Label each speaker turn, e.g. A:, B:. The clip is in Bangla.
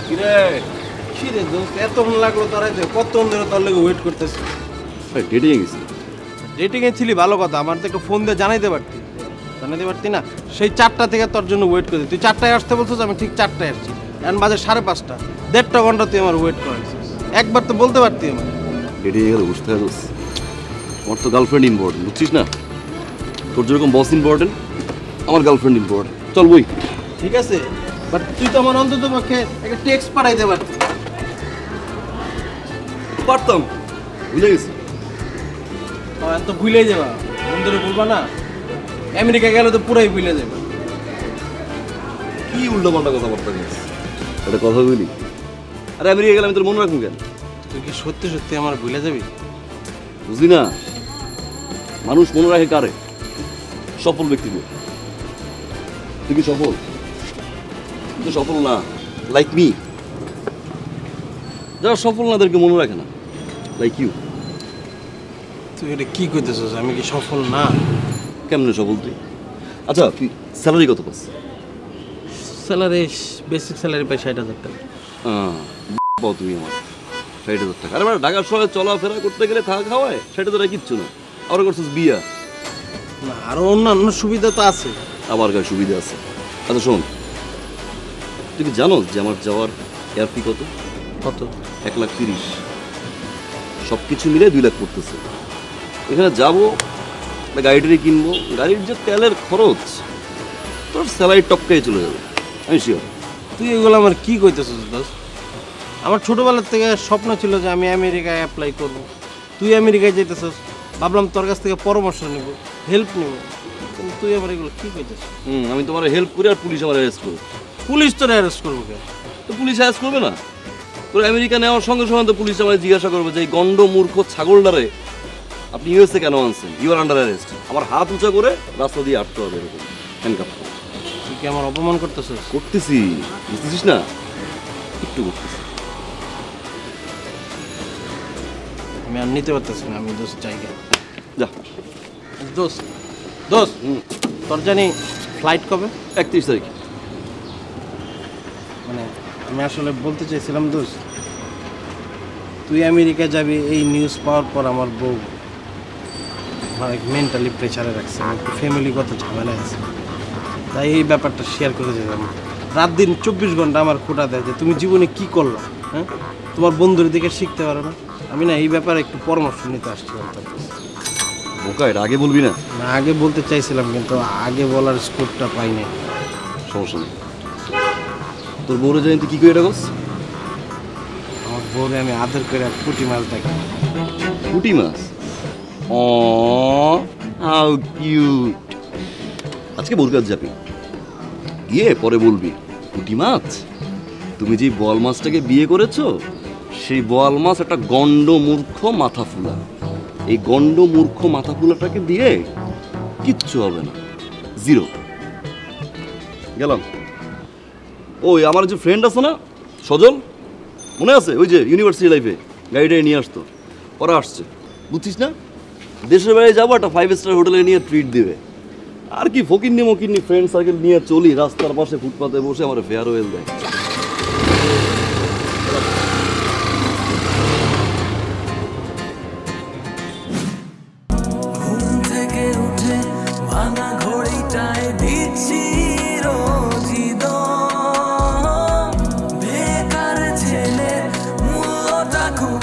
A: কিরে
B: কিরে দোস্ত এতক্ষণ লাগলো তোরা কতক্ষণ ধরে তোর লেগে ওয়েট করতেছি।
A: ডেটিং এ গেছি।
B: ডেটিংয়ে ছিলি ভালো কথা, আমার তো একটু ফোন দিয়ে জানাইতে পারতি না। সেই 4টা থেকে তোর জন্য ওয়েট করছি। তুই 4টায় আসতে বলছিস, আমি ঠিক 4টায় আসছি। এখন বাজে 5:30, 1.5 ঘন্টা তুই আমার ওয়েট করাইছিস। একবার তো বলতে পারতি আমার।
A: ডেটিং এ গেলে বুঝতে হবে আমার তো গার্লফ্রেন্ড ইম্পর্টেন্ট, বুঝছিস না? তোর যেরকম বস ইম্পর্টেন্ট, আমার গার্লফ্রেন্ড ইম্পর্টেন্ট। চল বই।
B: ঠিক আছে, বাট তুই তো আমার অন্তত পক্ষে একটা টেক্সট পাঠাইতে পারতি।
A: পারতাম, ভুলে গেছি।
B: তো ভুলেই যাবা, বন্ধুরে বলবা না। আমেরিকা গেলে তো পুরাই ভুলে যাবে।
A: কি উল্টো পাল্টা কথাবার্তা বলছিস? একটা কথা বলি, আরে আমেরিকা গেলে আমি তোর মনে রাখবো কেন?
B: তুই কি সত্যি সত্যি আমার ভুলে যাবি?
A: বুঝলি না, মানুষ মনে রাখে কারে? সফল ব্যক্তিদের। তুই কি সফল? তুই তো সফল না, লাইক মি। যারা সফল না তাদেরকে মনে রাখে না, লাইক ইউ।
B: তুই এটা কি করতেছিস? আমি কি সফল না?
A: কেমনে সফল তুই? আচ্ছা তুই স্যালারি কত পাস?
B: স্যালারি, বেসিক স্যালারি পাই 60,000 টাকা।
A: পাও তুমি আমার 60,000 টাকা? আরে মানে ঢাকার শহরে চলাফেরা করতে গেলে থাকা খাওয়ায় 60,000 কিচ্ছু না। আবার করছিস বিয়া,
B: না আরো অন্যান্য সুবিধা তো আছে।
A: আবার গায়ে সুবিধা আছে। আচ্ছা শোন, তুই কি জানোস যে আমার যাওয়ার এয়ার ফি কত?
B: কত?
A: 1,30,000। সব কিছু মিলে 2 লাখ পড়তেছে। এখানে যাবো, গাড়িটারি কিনবো, গাড়ির যে তেলের খরচ, তোর স্যালারি টপকাই চলে যাবে, আমি শিওর।
B: তুই এগুলো আমার কি কইতেছিস দোস্ত? আমার ছোটবেলার থেকে স্বপ্ন ছিল যে আমি আমেরিকায় অ্যাপ্লাই করব। তুই আমেরিকায় যেতেছিস, ভাবলাম তোর কাছ থেকে পরামর্শ নেব, হেল্প নেব। কিন্তু তুই আমার এগুলো কি কইতেছিস?
A: আমি তোমার হেল্প করি আর পুলিশ আমার অ্যারেস্ট করবে।
B: পুলিশ তোর অ্যারেস্ট করবো কেন?
A: তো পুলিশ অ্যারেস্ট করবে না? তোর আমেরিকা নেওয়ার সঙ্গে সঙ্গে তো পুলিশ আমায় জিজ্ঞাসা করবে যে এই গন্ড মূর্খ ছাগলটারে আপনি ইউএসএ কেন আনছেন? You are under arrest. আমার হাত উঁচা করে রাস্তা দিয়ে আটতে হবে, এরকম হ্যান্ডকাপ করে।
B: তুই কি আমার অপমান করতেছিস?
A: করতেছি, বুঝতেছিস না? একটু করতেছি।
B: আমি আর নিতে পারতেছি না, আমি দোস্ত জায়গা।
A: যা
B: দোস্ত দোস্ত তোর জানি ফ্লাইট কবে?
A: 31 তারিখ।
B: মানে আমি আসলে বলতে চাইছিলাম দোস্ত, তুই আমেরিকা যাবি এই নিউজ পাওয়ার পর আমার বউ মানে মেন্টালি প্রেশারে রাখছে। একটু ফ্যামিলিগত ঝামেলা আছে, তাই এই ব্যাপারটা শেয়ার করে দিলাম। রাত দিন 24 ঘন্টা আমার খোঁটা দেয় যে তুমি জীবনে কি করলো, হ্যাঁ? তোমার বন্ধুর দিকে শিখতে পারো না? আমি না এই ব্যাপারে একটু পরামর্শ নিতে আসছিলাম তোর কাছে।
A: বোকা, এটা আগে বলবি না?
B: না আগে বলতে চাইছিলাম, কিন্তু আগে বলার স্কোপটা পাইনি।
A: সমস্যা নেই। তোর বউরে জানি তুই কি করে রাখস?
B: আমার বউরে আমি আদর করে পুঁটি মাছ দেখি।
A: পুঁটি মাছ? ও হাউ কিউট। আজকে বউর কাছে যাবি, গিয়ে পরে বলবি পুঁটি মাছ, তুমি যে বোয়াল মাছটাকে বিয়ে করেছো সেই বোয়াল মাছ একটা গন্ড মূর্খ মাথা ফুলা। এই গন্ড মূর্খ মাথা ফুলাটাকে দিয়ে কিচ্ছু হবে না, জিরো। গেলাম। ওই আমার যে ফ্রেন্ড আছে না সজল, মনে আছে? ওই যে ইউনিভার্সিটি লাইফে গাড়িটাই নিয়ে আসতো, ওরা আসছে, বুঝছিস না? দেশের বাইরে যাবো, একটা 5 স্টার হোটেলে নিয়ে ট্রিট দিবে। আর কি ফকিন্নি মকিন্নি ফ্রেন্ড সার্কেল নিয়ে চলি, রাস্তার পাশে ফুটপাতে বসে আমার ফেয়ারওয়েল দেয়।
C: ভাঙা ঘড়িটায় দিচ্ছি রোজিদ, বেকার ছেলে মূল্যটা খুব